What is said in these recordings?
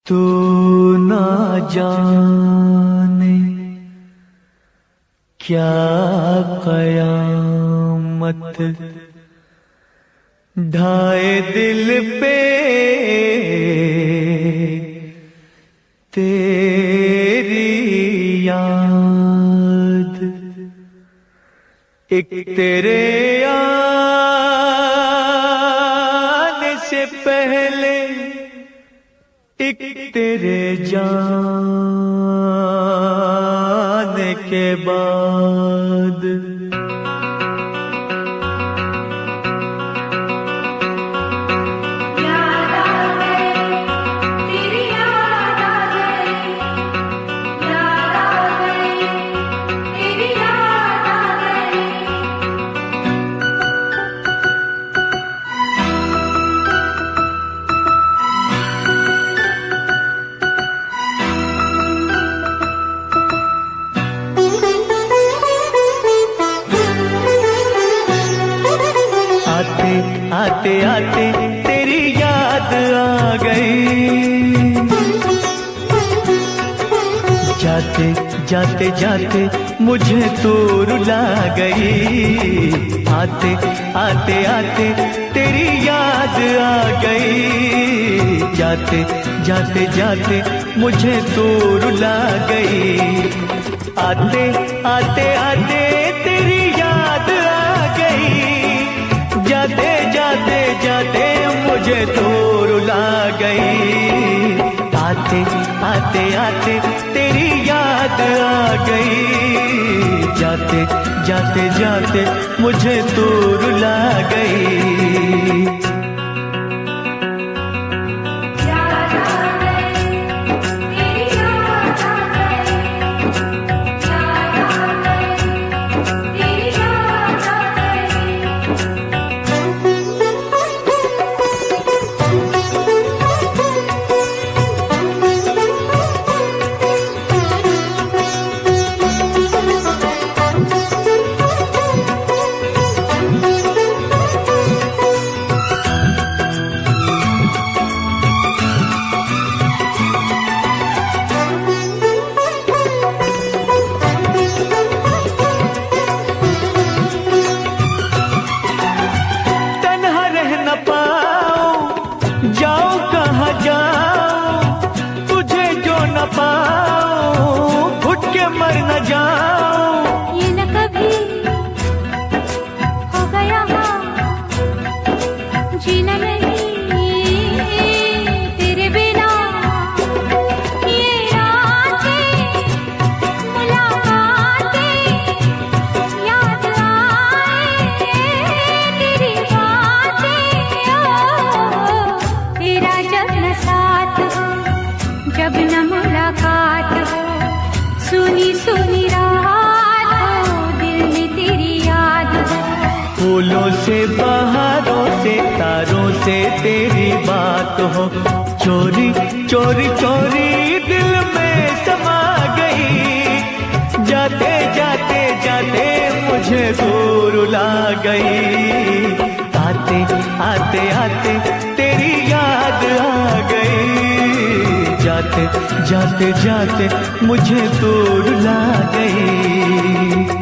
तू ना जाने क्या कयामत ढाए दिल पे तेरी याद। एक तेरे आने से पहले एक तेरे जाने के बाद। आते आते तेरी याद आ गई, जाते जाते जाते मुझे तू रुला गई। आते आते आते तेरी याद आ गई, जाते जाते जाते मुझे तू रुला गई। आते आते आते तेरी याद आ गई, जाते जाते जाते मुझे तो रुला गई। आते आते आते तेरी याद आ गई, जाते जाते जाते मुझे तो रुला गई। जाऊं कहाँ जाऊं तुझे जो न पाऊं, घुट के मर न जाऊं। ये न कभी हो गया जीना नहीं तेरे बिना। ये रातें मुलाकातें याद आए तेरी बातें। तेरा जब न साथ हो, जब न मुलाकात हो, सुनी सुनी रात हो, दिल में तेरी याद हो। फूलों से बहारों से तारों से तेरी बात हो, चोरी चोरी चोरी दिल में समा गई। जाते जाते जाते मुझे दूर रुला गई। आते आते आते तेरी याद आ गई, जाते जाते जाते मुझे तो रुला गई।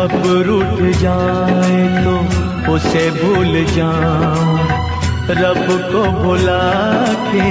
जब रूठ जाए तो उसे भूल जाऊं, रब को भुला के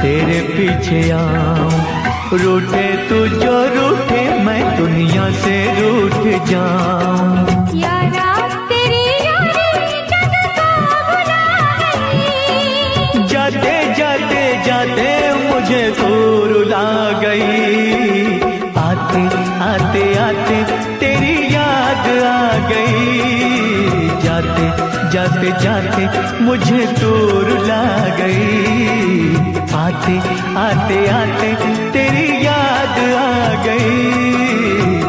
तेरे पीछे आऊं। रूठे तू जो रूठे मैं दुनिया से रूठ जाऊं। यारा तेरी यारी जग को भुला गई, जाते जाते जाते मुझे तू रुला गई। आते आते आते तेरी याद आ गई, जाते जाते जाते मुझे तू रुला गई। आते आते आते तेरी याद आ गई,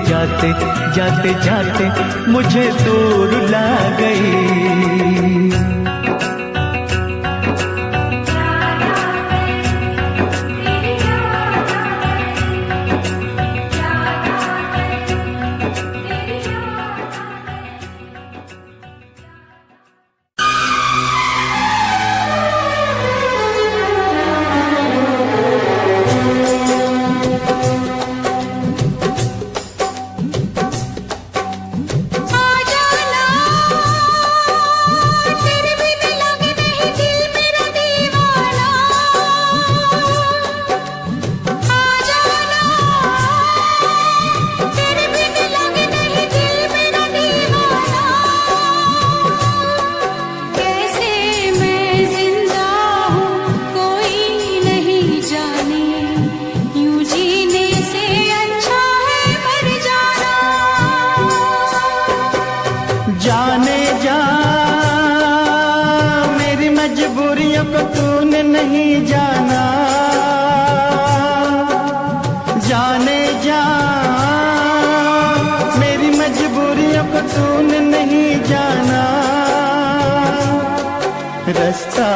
जाते जाते जाते मुझे तू रुला गई। जाने जा मेरी मजबूरियों को तूने नहीं जाना। जाने जा मेरी मजबूरियों को तूने नहीं जाना। रास्ता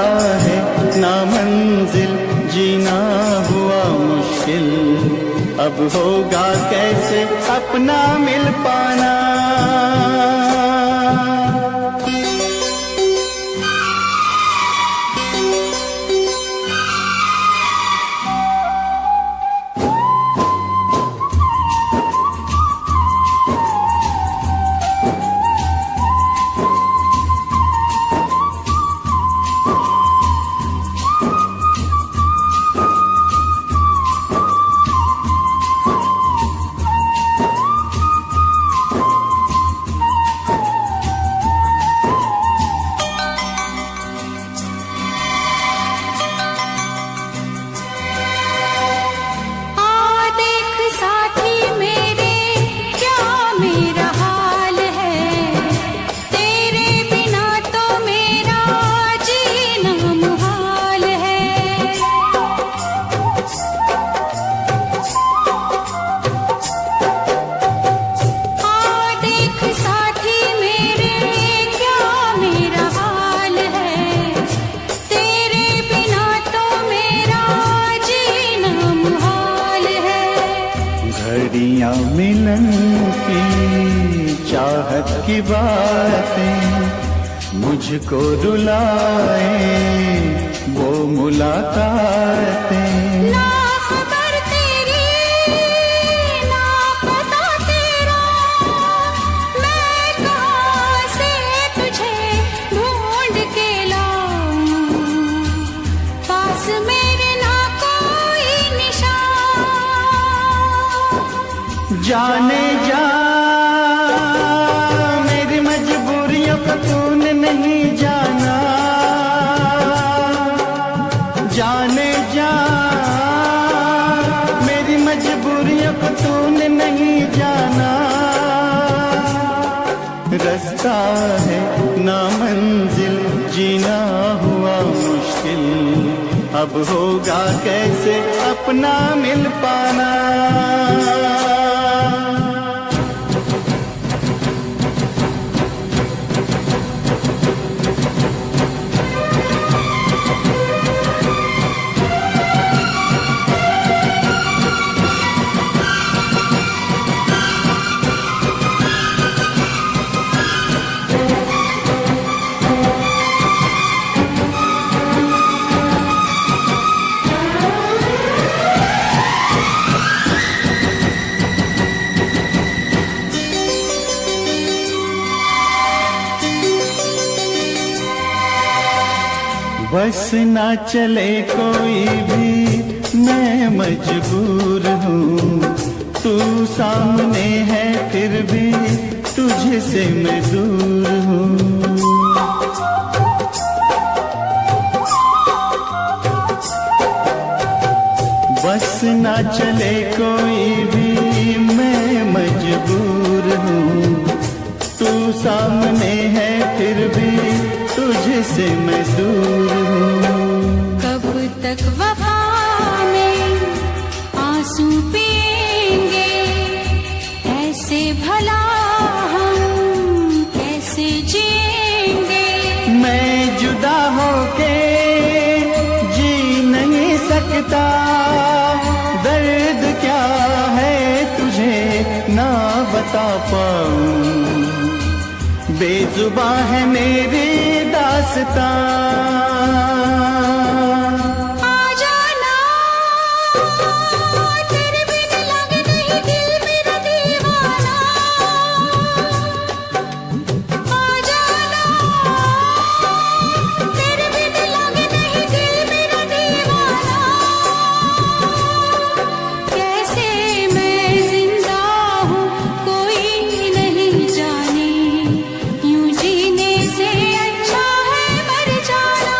है ना मंजिल जीना हुआ मुश्किल, अब होगा कैसे अपना मिल पाना। मिलन की चाहत की बातें मुझको रुलाए, वो मुलाकातें। ना खबर तेरी ना पता तेरा, मैं कहाँ से तुझे ढूंढ के लाऊं, पास मेरे ना कोई निशान। जाने जा मेरी मजबूरियों को तूने नहीं जाना। जाने जा मेरी मजबूरियों को तूने नहीं जाना। रास्ता है ना मंजिल जीना हुआ मुश्किल, अब होगा कैसे अपना मिल पाना। बस ना चले कोई भी मैं मजबूर हूँ, तू सामने है फिर भी तुझसे मैं दूर हूँ। बस ना चले कोई भी मैं मजबूर हूँ, तू सामने है फिर भी तुझसे मैं दूर हूँ। कब तक वफा में आंसू पिएंगे, ऐसे भला हम कैसे जिएंगे। मैं जुदा होके जी नहीं सकता, दर्द क्या है तुझे ना बता पाऊं, बेजुबां है मेरी दास्तां। आ जाना तेरे बिन लगे नहीं दिल मेरा दीवाना, आ जाना तेरे बिन लगे नहीं दिल मेरा दीवाना। कैसे मैं जिंदा हूँ कोई नहीं जाने, यूं जीने से अच्छा है मर जाना।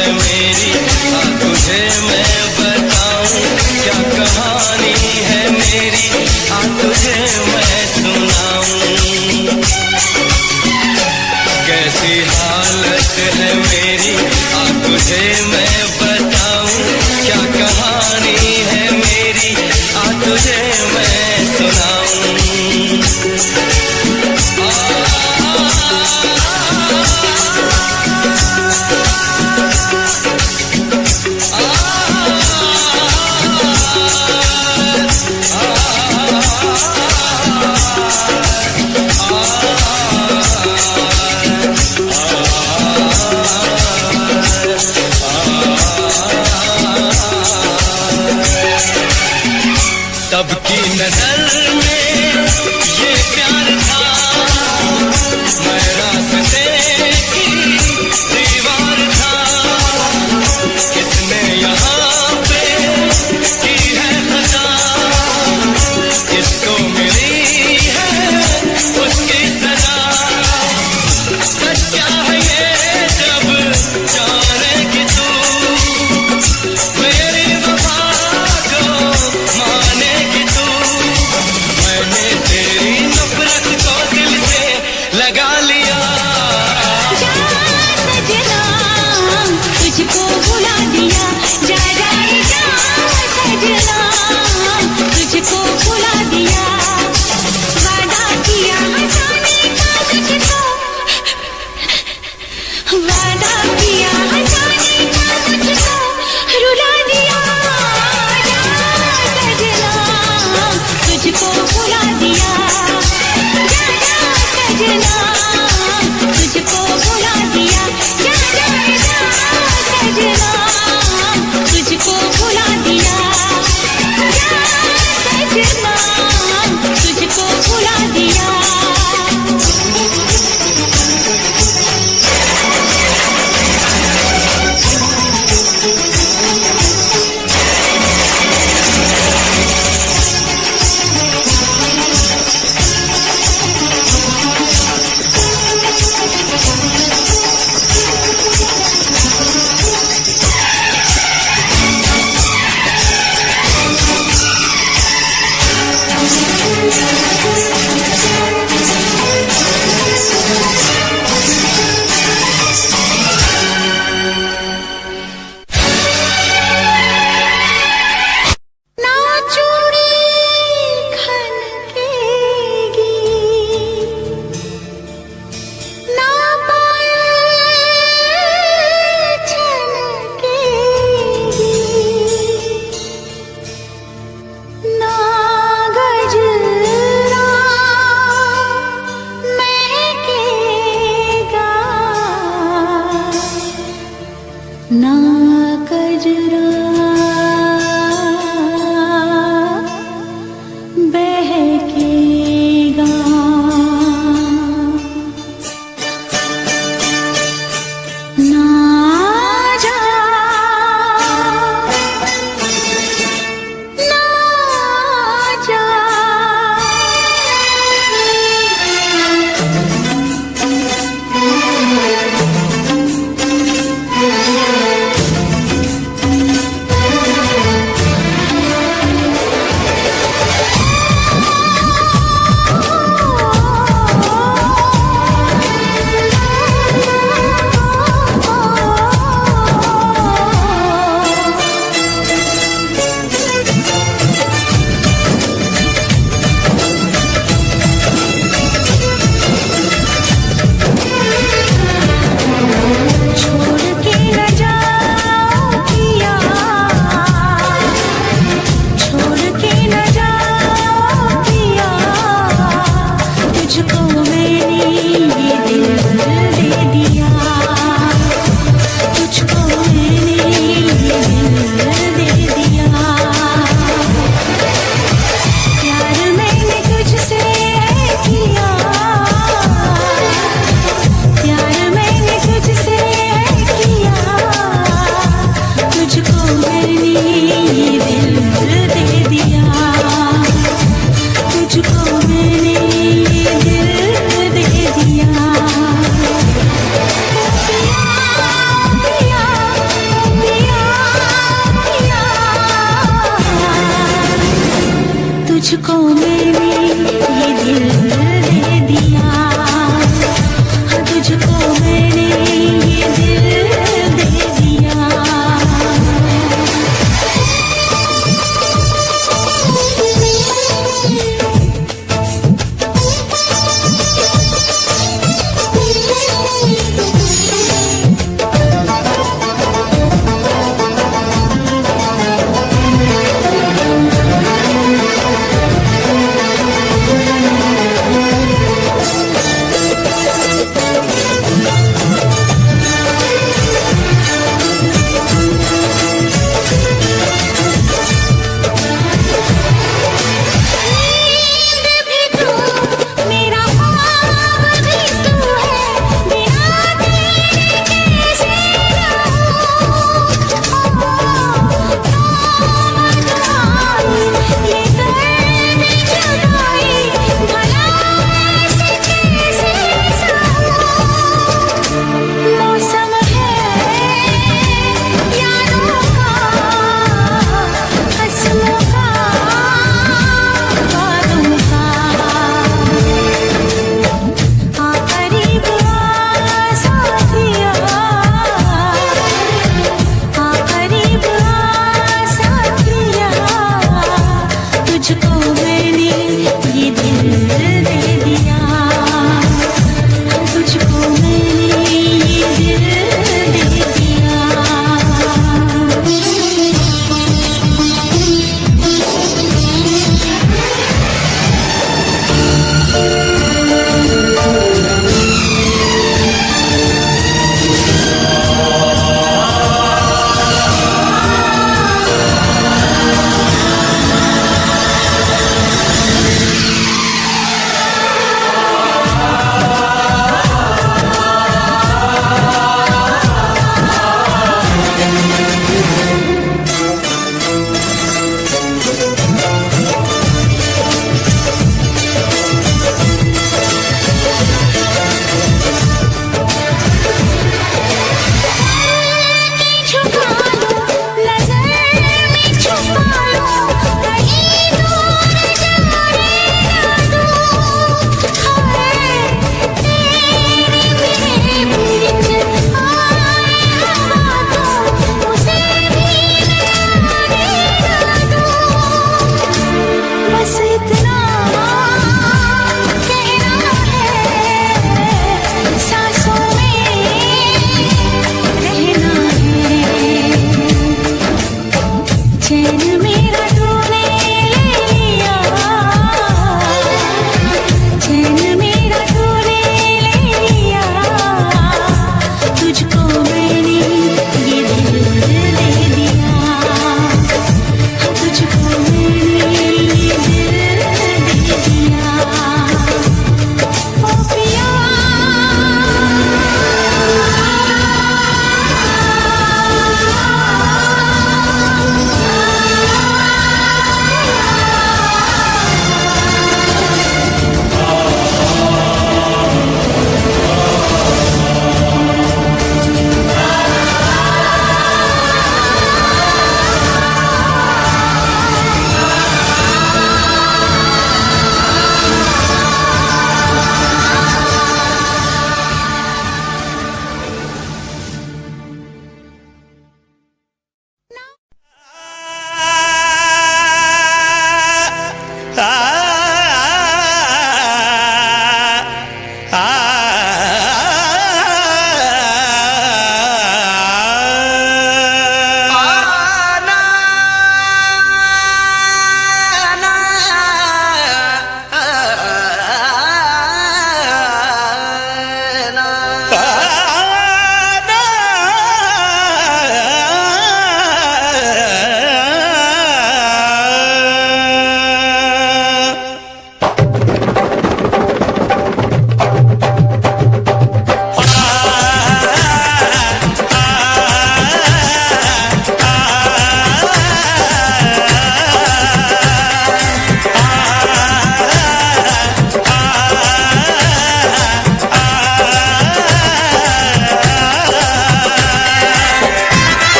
है मेरी, हाँ तुझे मैं बताऊं क्या कहानी है मेरी, हाँ तुझे मैं सुनाऊं। कैसी हालत है मेरी, हाँ तुझे मैं बताऊं क्या कहानी है मेरी, हाँ तुझे मैं सुनाऊं। सबकी नजर में ये प्यार था, मैं रास्ते की दीवार था। किसने यहाँ पे की है खता, किसको मिली है उसकी सजा। सच्चा है ये जब जानेगी तू, मेरी वफा को मानेगी तू। मैंने तेरी नफरत को दिल से लगा लिया। जा सजना तुझको भुला दिया, जा जा जा सजना तुझको भुला दिया। वादा किया हंसाने का तुझको, वादा किया हंसाने का तुझको रुला दिया। जा सजना तुझको भुला दिया, जा जा सजना तुझको भुला दिया। जा जा जा सजना तुझको भुला दिया, जा सजना तुझको भुला दिया। ना चूड़ी खनकेगी, ना पायल छनकेगी, ना गजरा महकेगा, ना गजरा बहकेगा। ना जा ना जा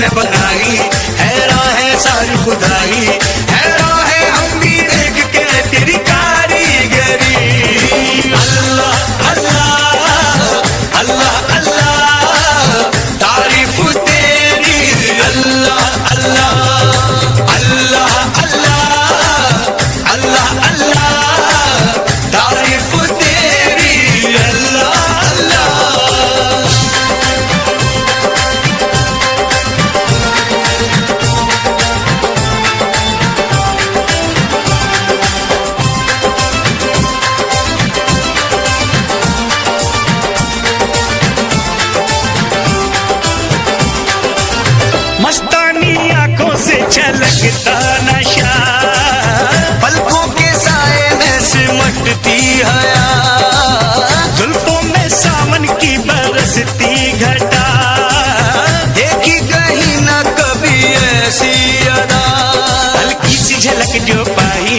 तूने बनाई, हैरान है सारी खुदाई, हैरान है हम भी देख के तेरी कारीगरी। अल्लाह अल्लाह अल्लाह अल्लाह तारीफ तेरी, अल्लाह अल्लाह अल्लाह अल्लाह अल्लाह अल्लाह तारीफ तेरी, अल्लाह अल्लाह। मस्तानी आंखों से छलकता नशा, पलकों के साए में सिमटती हया, जुल्फों में सावन की बरसती घटा, देखी कहीं ना कभी ऐसी अदा, हल्की सी झलक जो पाई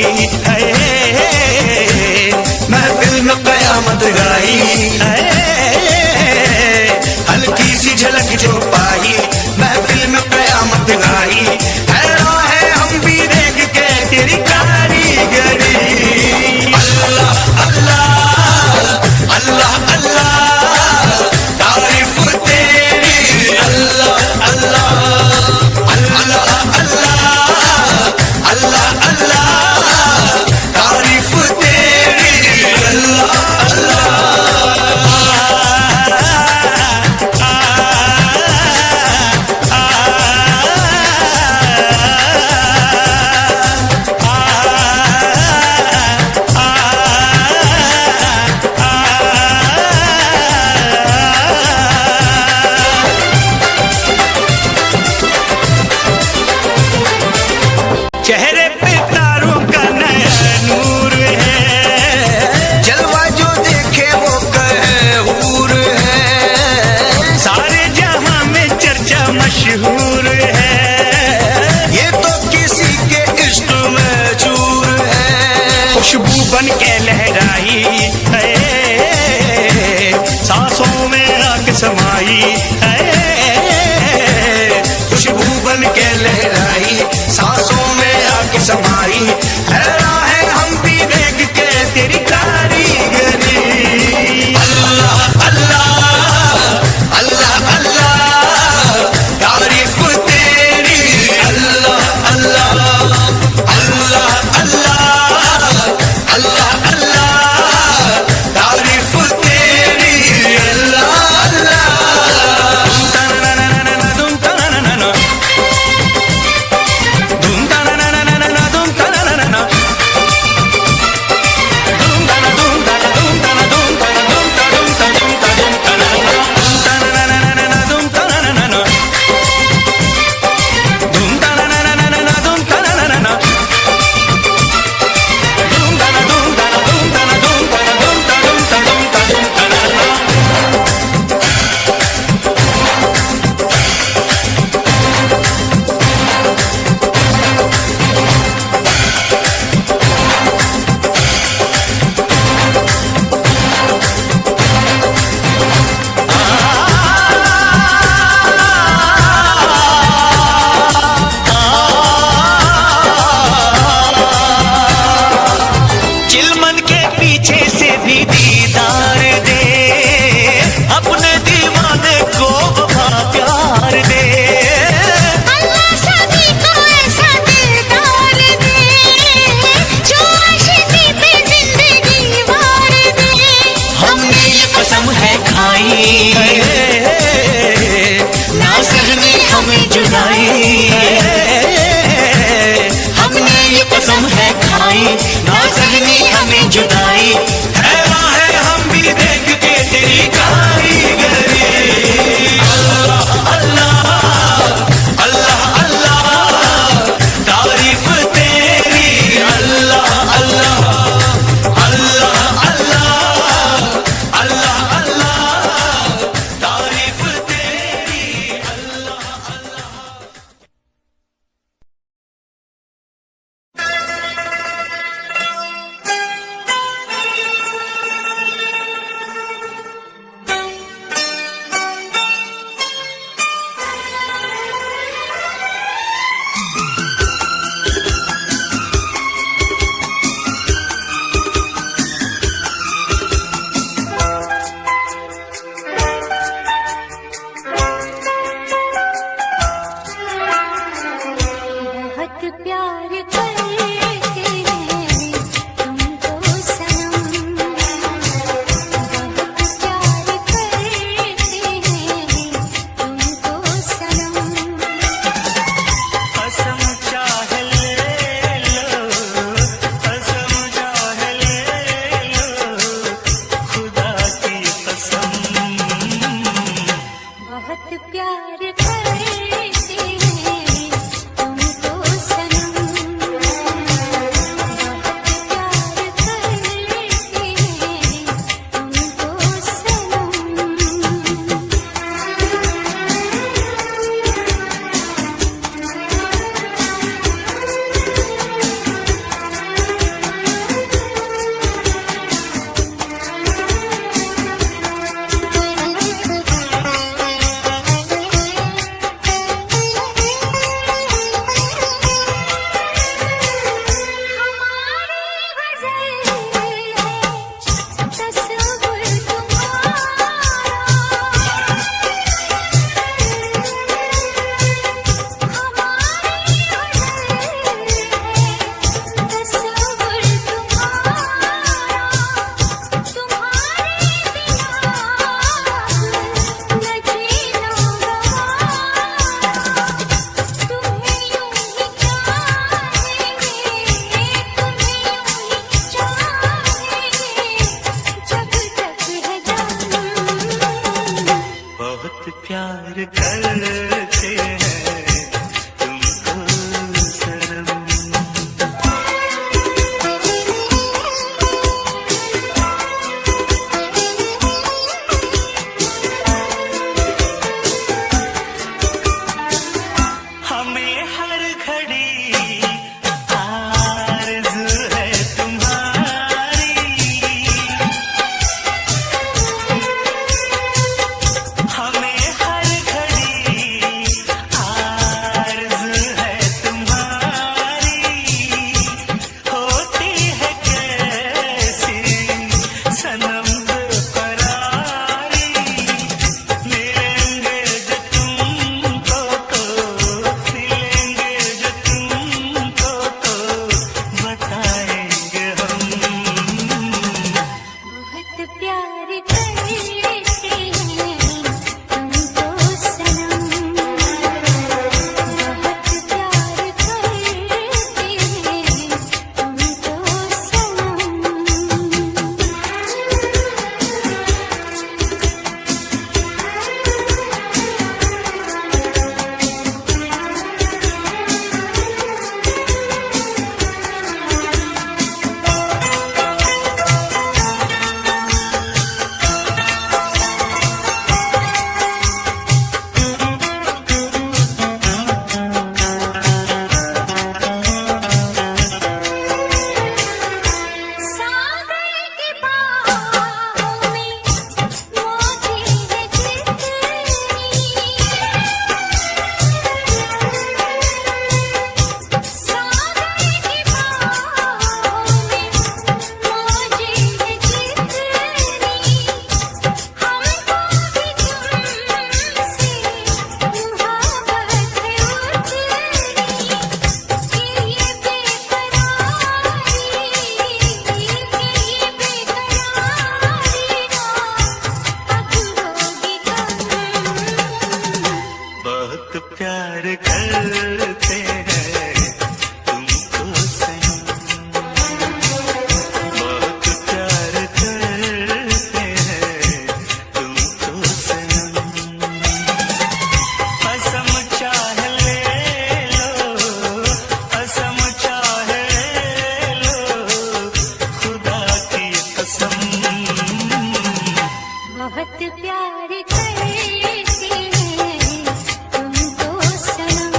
है महफिल में कयामत गाई है, हल्की सी झलक जो पाई महफिल में कयामत गाई, हैरान है हम भी देख के तेरी कारीगरी। अल्लाह अल्लाह अल्लाह अल्लाह तारीफ तेरी, अल्लाह अल्लाह अल्लाह अल्लाह अल्लाह अल्लाह तारीफ तेरी, अल्लाह अल्लाह। चेहरे पे तारों का नया नूर है, जलवा जो देखे वो कहे हूर है, सारे जहां में चर्चा मशहूर है, ये तो किसी के इश्क में चूर है, खुशबू बन के लहराई है, सांसों में आग समाई है, खुशबू बन के लहराई सांसों में आग समाई, हैरान है हम भी देख के तेरी कारीगरी। अल्लाह अल्लाह अल्लाह अल्लाह तारीफ तेरी, अल्लाह अल्लाह अल्लाह अल्लाह अल्लाह अल्लाह तारीफ तेरी, अल्लाह अल्लाह। बहुत प्यार करते हैं तुमको सनम, बहुत प्यार करते हैं तुमको सनम। प्यार करते हैं तुमको सनम। हमें हर घड़ी आरज़ू है तुम्हारी, हमें प्यार करते हैं तुमको सनम, बहुत प्यार करते हैं तुमको सनम। कसम चाह ले लो, कसम चाह लो, खुदा की कसम। बहुत प्यार करते हैं तुमको सनम।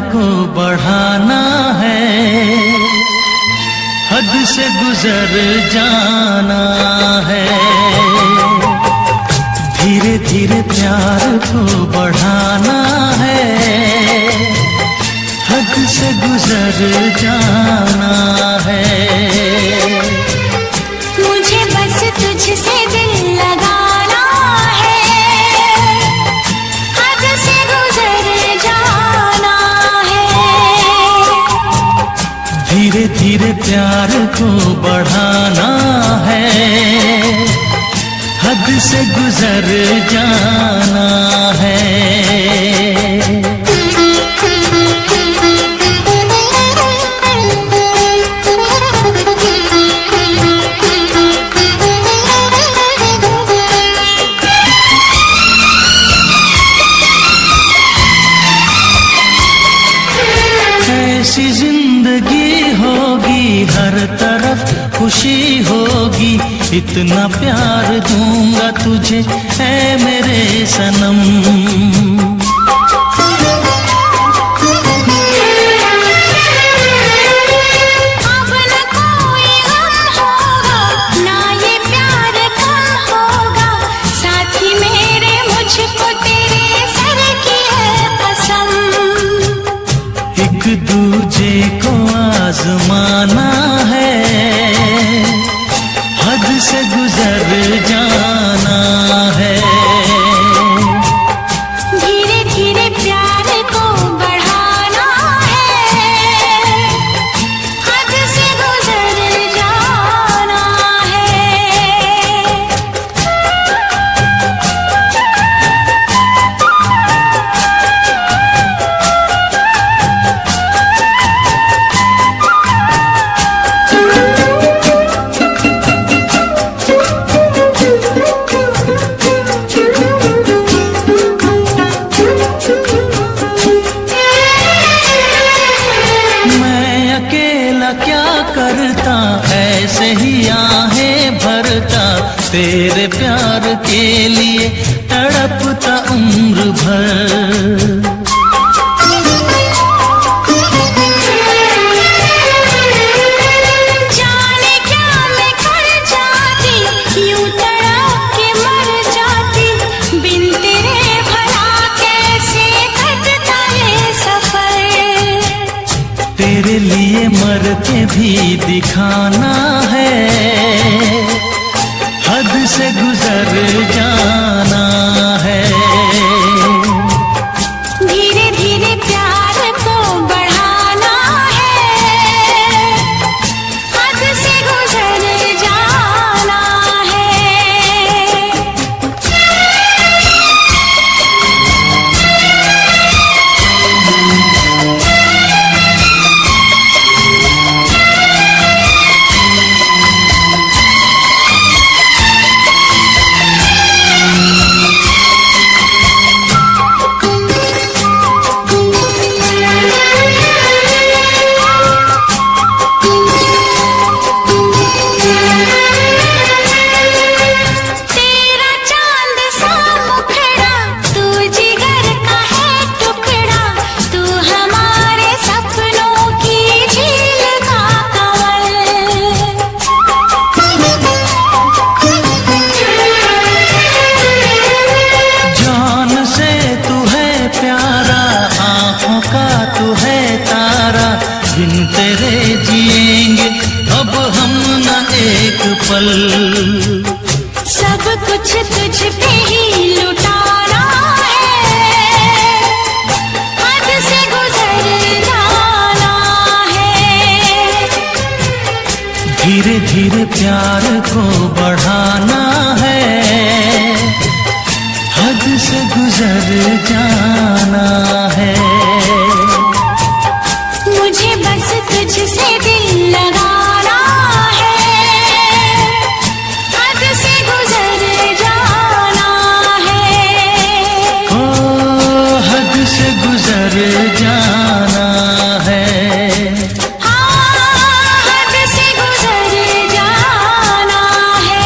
को बढ़ाना है, हद से गुजर जाना है। धीरे धीरे प्यार को बढ़ाना है, हद से गुजर जाना है। मुझे बस तुझसे दिल लगाना है, हद से गुजर जाना है। धीरे धीरे प्यार को बढ़ाना है, हद से गुजर जाना है। ऐसी जिंदगी होगी, हर तरफ खुशी होगी, इतना प्यार दूंगा तुझे ऐ मेरे सनम। अब न कोई गम होगा, ना ये प्यार कम होगा, साथी मेरे मुझको तेरे सर की है कसम। एक दूजे को आजमाना है, हद से गुजर जाना है। धीरे धीरे प्यार को बढ़ाना है, हद से गुजर जाना है। मैं अकेला क्या करता, ऐसे ही आहें भरता, तेरे प्यार के लिए तड़पता उम्र भर। जाने क्या मैं कर जाती, यूं तड़प के मर जाती, बिन तेरे भला कैसे कटता ये सफर। तेरे लिए मर के भी दिखाना है, हद से गुजर जाना है। धीरे धीरे प्यार को बढ़ाना है, हद से गुजर जाना है। तेरा चांद सा मुखड़ा, तू जिगर का है टुकड़ा, तू हमारे सपनों की झील का जान से तू है प्यारा, आंखों का तू है तारा, बिन तेरे जिएंगे अब हम न एक पल। सब कुछ तुझ पे ही लुटाना है, हद से गुजर जाना है। धीरे धीरे प्यार को बढ़ाना है, हद से गुजर जाना है। मुझे बस तुझसे दिल लगाना है, हद से गुजर जाना है। ओ हद से गुजर जाना है। हाँ, हद से गुजर जाना है।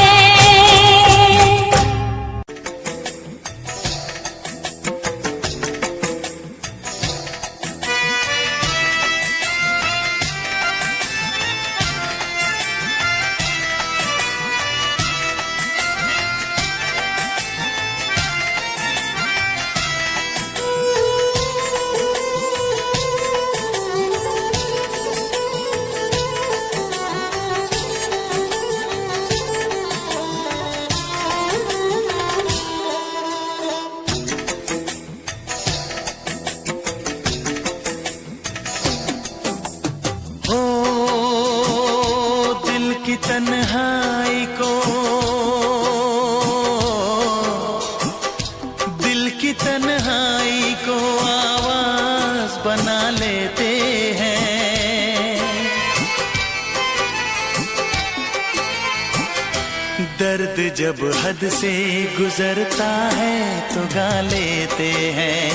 दर्द जब हद से गुजरता है तो गा लेते हैं,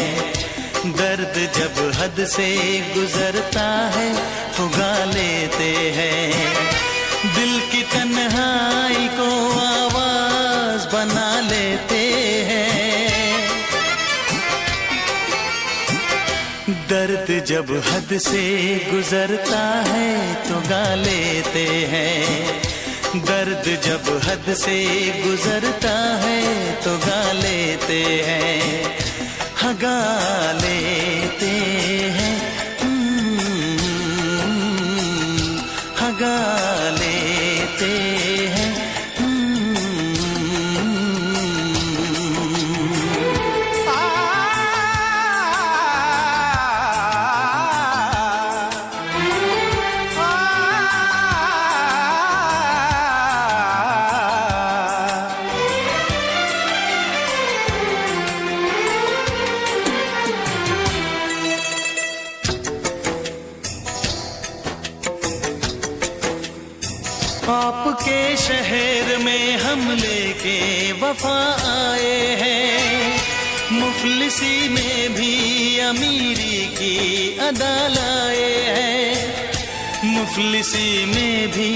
दर्द जब हद से गुजरता है तो गा लेते हैं। दिल की तन्हाई को आवाज बना लेते हैं। दर्द जब हद से गुजरता है तो गा लेते हैं, दर्द जब हद से गुजरता है तो गा लेते हैं, हाँ गा लेते हैं, हाँ गा लेते हैं। आपके शहर में हम लेके वफा आए हैं, मुफलिसी में भी अमीरी की अदा लाए हैं, मुफलिसी में भी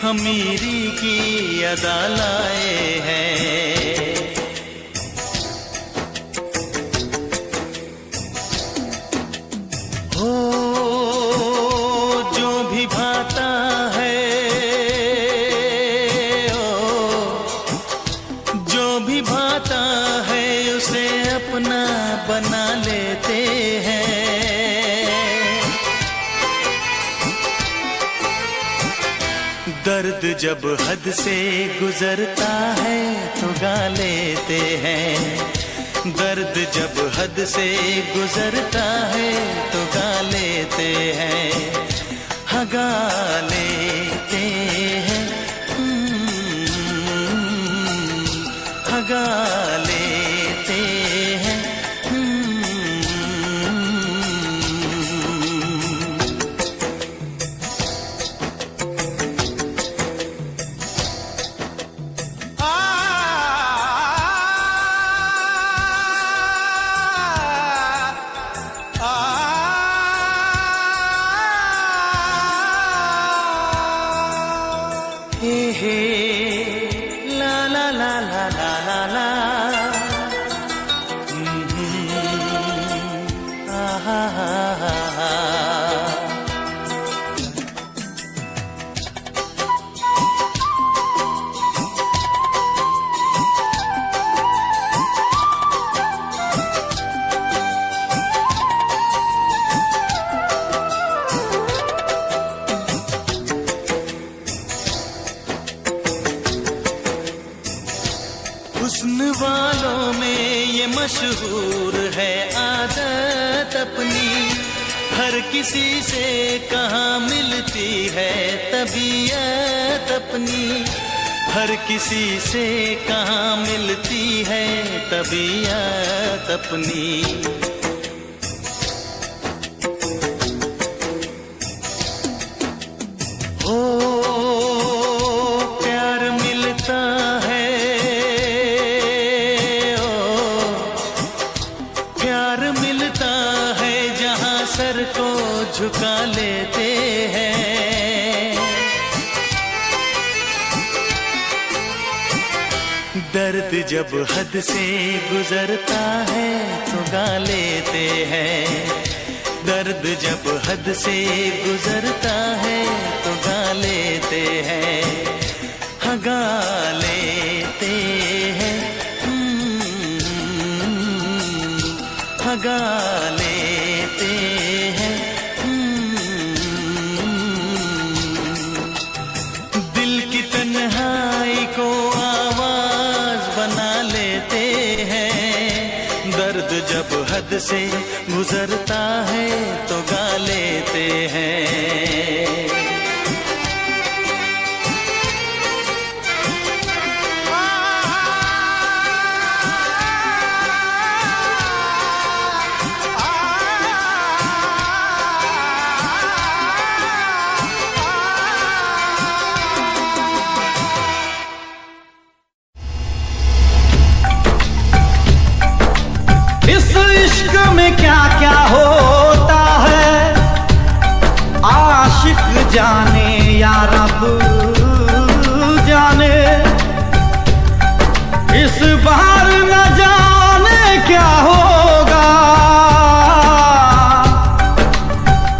अमीरी की अदा लाए हैं। हो जो भी भाता है, भाता है उसे अपना बना लेते हैं। दर्द जब हद से गुजरता है तो गा लेते हैं, दर्द जब हद से गुजरता है तो गा लेते हैं, हाँ गा लेते हैं, गा लेते हैं। हे हे ला ला ला ला ला ला ला, हा हा हा हा। हुस्न वालों में ये मशहूर है आदत अपनी, हर किसी से कहाँ मिलती है तबीयत अपनी, हर किसी से कहाँ मिलती है तबीयत अपनी। ओ प्यार मिलता है, सर को झुका लेते हैं। दर्द जब हद से गुजरता है तो गा लेते हैं, दर्द जब हद से गुजरता है तो गा लेते हैं, हाँ गा लेते हैं, हाँ गा लेते हैं। दिल की तन्हाई को आवाज बना लेते हैं, दर्द जब हद से गुजरता है तो गा लेते हैं। में क्या क्या होता है, आशिक जाने या रब जाने। इस बार न जाने क्या होगा,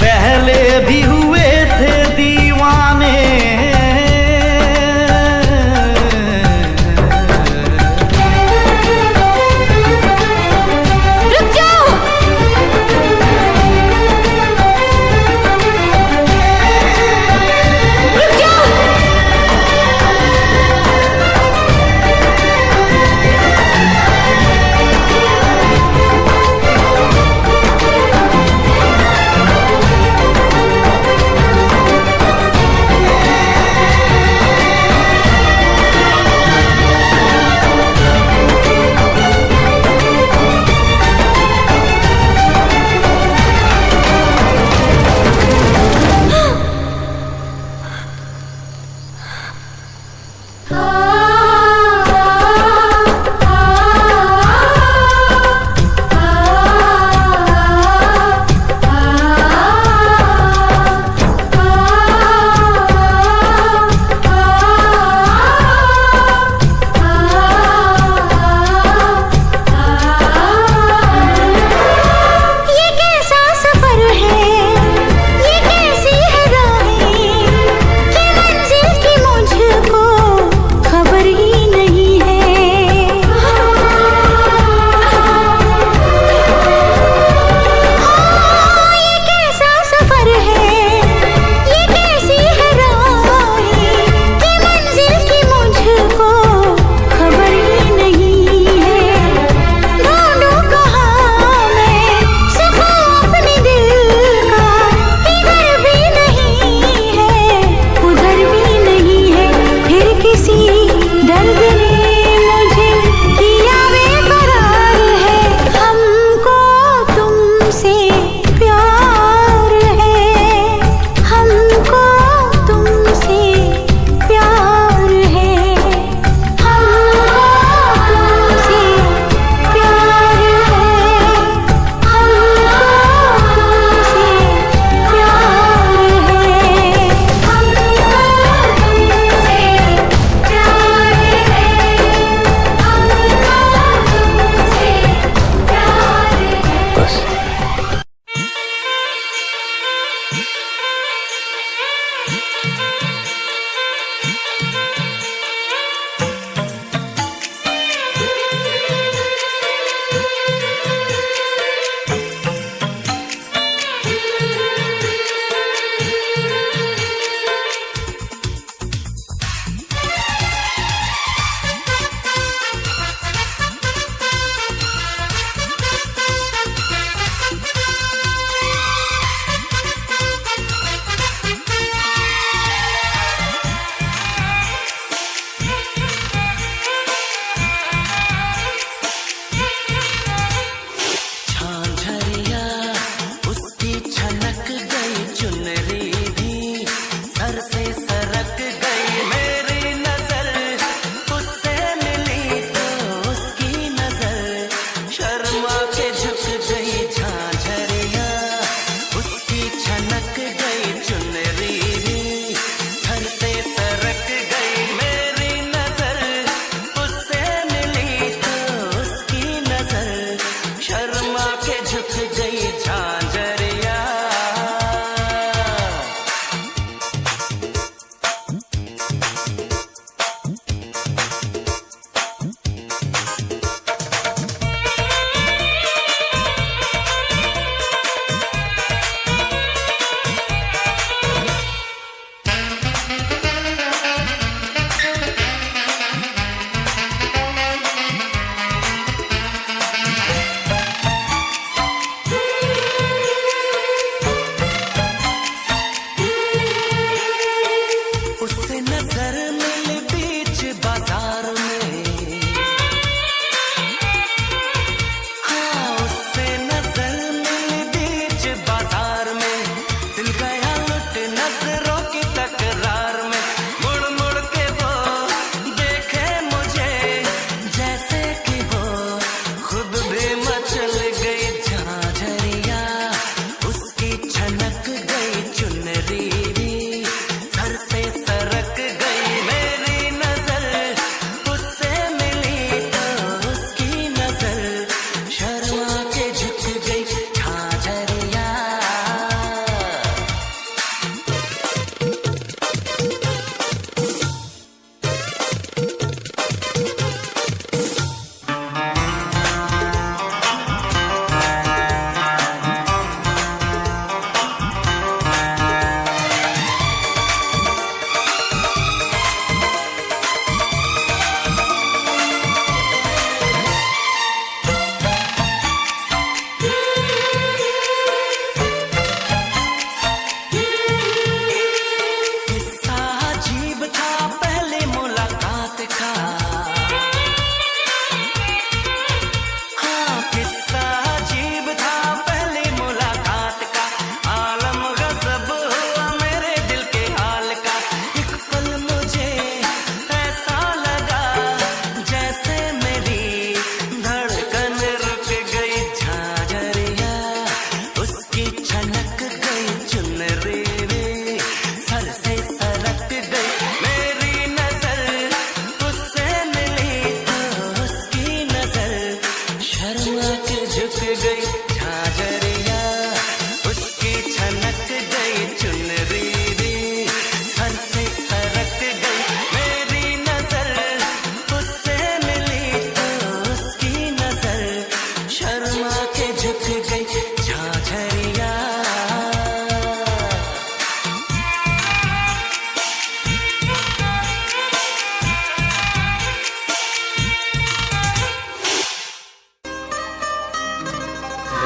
पहले भी हुए थे दीवाने। रुक जाओ। रुक जाओ।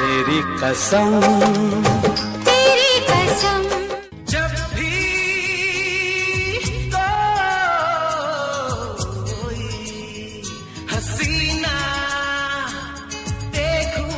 तेरी कसम, तेरी कसम। जब भी कोई हसीना देखूं,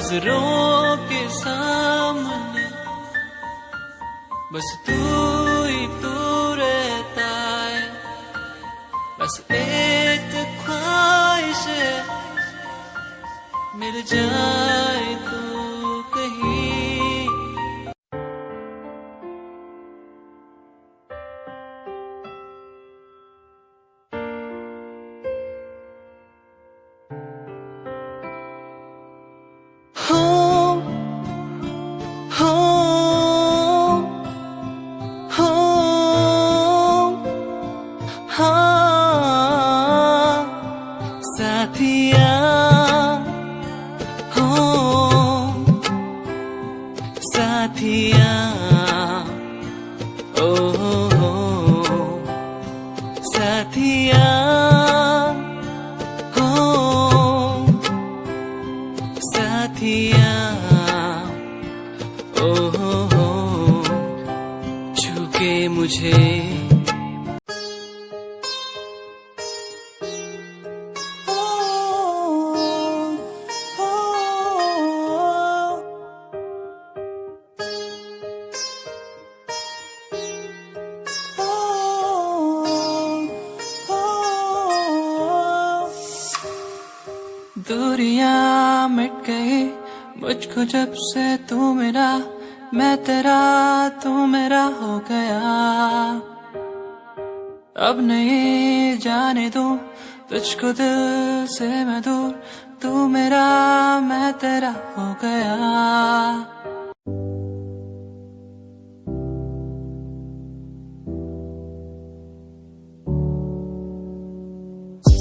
नजरों के सामने बस तू ही तू रहता है, बस एक ख्वाहिश है मिल जाए तू कहीं। साथिया हो साथिया ओ हो साथिया हो साथिया ओ हो छू के मुझे दूरियां मिट गई मुझको जब से तू मेरा, मैं तेरा तू मेरा हो गया। अब नहीं जाने दूं तुझको दिल से मैं दूर, तू मेरा मैं तेरा हो गया।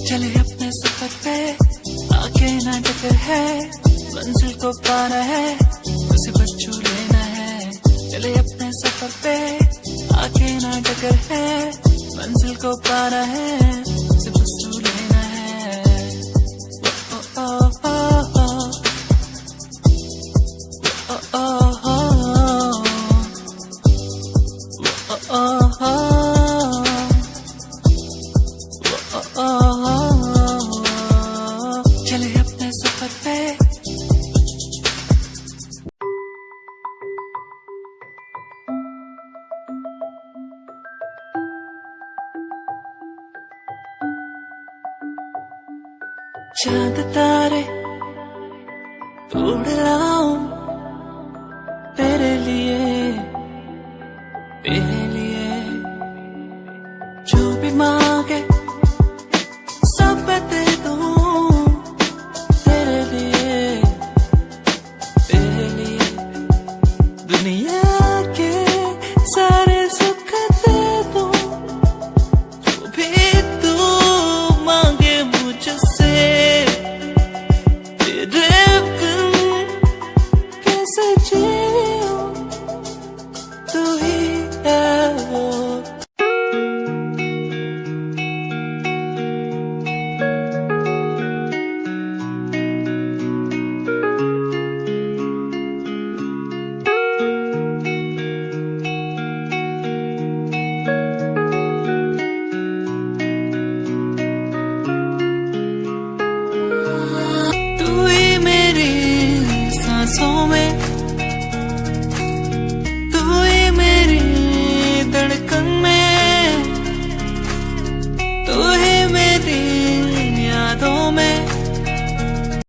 चले अपने सफर पे आगे ना टकर है, मंजिल को पाना है उसे बस छू लेना है। चले अपने सफर पे आगे ना टकर है, मंजिल को पाना है उसे बस छू लेना है। ओ ओ ओ ओ ओ ओ ओ चले अपने सफर पे। चांद तारे उड़ लाऊं तेरे लिए, तेरे लिए जो भी मांगे सब मैं दे दूं तेरे लिए, तेरे लिए। दुनिया